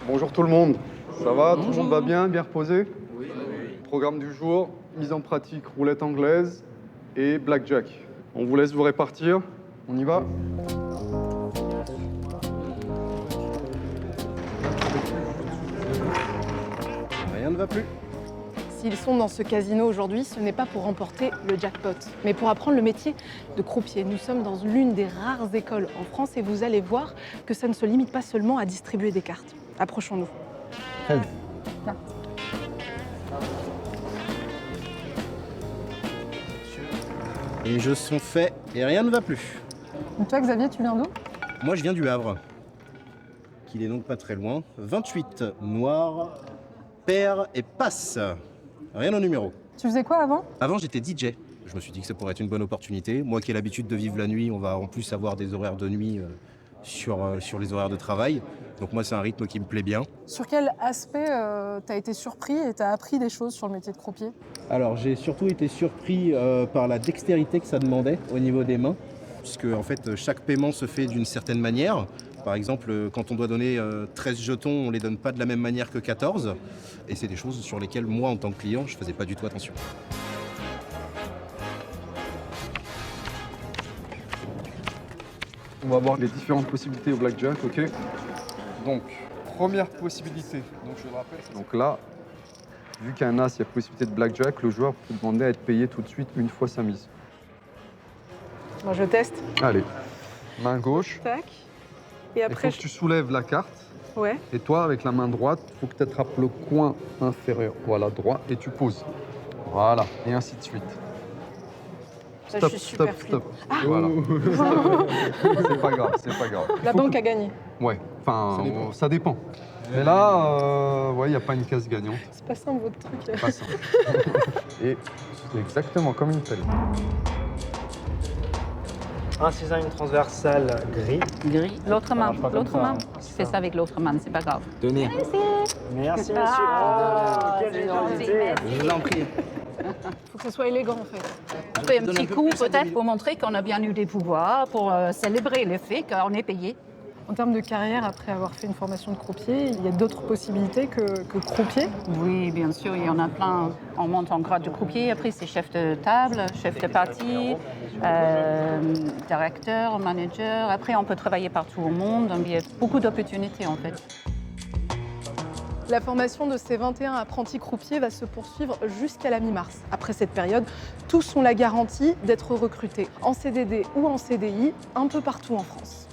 Bonjour tout le monde. Ça va? Tout le monde va bien? Bien reposé? Oui. Programme du jour, mise en pratique roulette anglaise et blackjack. On vous laisse vous répartir. On y va? Rien ne va plus. S'ils sont dans ce casino aujourd'hui, ce n'est pas pour remporter le jackpot, mais pour apprendre le métier de croupier. Nous sommes dans l'une des rares écoles en France et vous allez voir que ça ne se limite pas seulement à distribuer des cartes. Approchons-nous. 13. Là. Les jeux sont faits et rien ne va plus. Et toi, Xavier, tu viens d'où? Moi, je viens du Havre, qu'il est donc pas très loin. 28, noir, paire et passe. Rien au numéro. Tu faisais quoi avant? Avant, j'étais DJ. Je me suis dit que ça pourrait être une bonne opportunité. Moi qui ai l'habitude de vivre la nuit, on va en plus avoir des horaires de nuit sur les horaires de travail. Donc moi, c'est un rythme qui me plaît bien. Sur quel aspect t'as été surpris et t'as appris des choses sur le métier de croupier? Alors, j'ai surtout été surpris par la dextérité que ça demandait au niveau des mains. Puisque en fait, chaque paiement se fait d'une certaine manière. Par exemple, quand on doit donner 13 jetons, on ne les donne pas de la même manière que 14. Et c'est des choses sur lesquelles, moi, en tant que client, je ne faisais pas du tout attention. On va voir les différentes possibilités au blackjack, ok? Donc, première possibilité. Donc, je le rappelle. Donc là, vu qu'il y a un as, il y a possibilité de blackjack, le joueur peut demander à être payé tout de suite une fois sa mise. Moi, je teste. Allez, main gauche. Tac. Et Il après, faut que tu soulèves la carte. ouais. Et toi, avec la main droite, il faut que tu attrapes le coin inférieur. Voilà, droit, et tu poses. Voilà, et ainsi de suite. Ça, je suis super fluide. Ah. Voilà. C'est pas grave, c'est pas grave. La banque a gagné. Ouais, enfin, ça dépend. Mais là, ouais, il n'y a pas une case gagnante. C'est pas simple votre truc. Pas simple. Et c'est exactement comme une pelle. Un cisaille, une transversale gris. Gris. L'autre main, marche pas comme l'autre ça, main. hein. Tu fais ça avec l'autre main, c'est pas grave. Tenez, Merci, monsieur. Ah, Quelle c'est générosité. gentil, je vous en prie. Faut que ce soit élégant en fait. On fait un Donne petit un peu coup plus à peut-être David. pour montrer qu'on a bien eu des pouvoirs, pour célébrer le fait qu'on est payé. En termes de carrière, après avoir fait une formation de croupier, il y a d'autres possibilités que croupier. Oui, bien sûr, il y en a plein. On monte en grade de croupier, après c'est chef de table, chef de partie, directeur, manager. Après, on peut travailler partout au monde, donc il y a beaucoup d'opportunités en fait. La formation de ces 21 apprentis croupiers va se poursuivre jusqu'à la mi-mars. Après cette période, tous ont la garantie d'être recrutés en CDD ou en CDI un peu partout en France.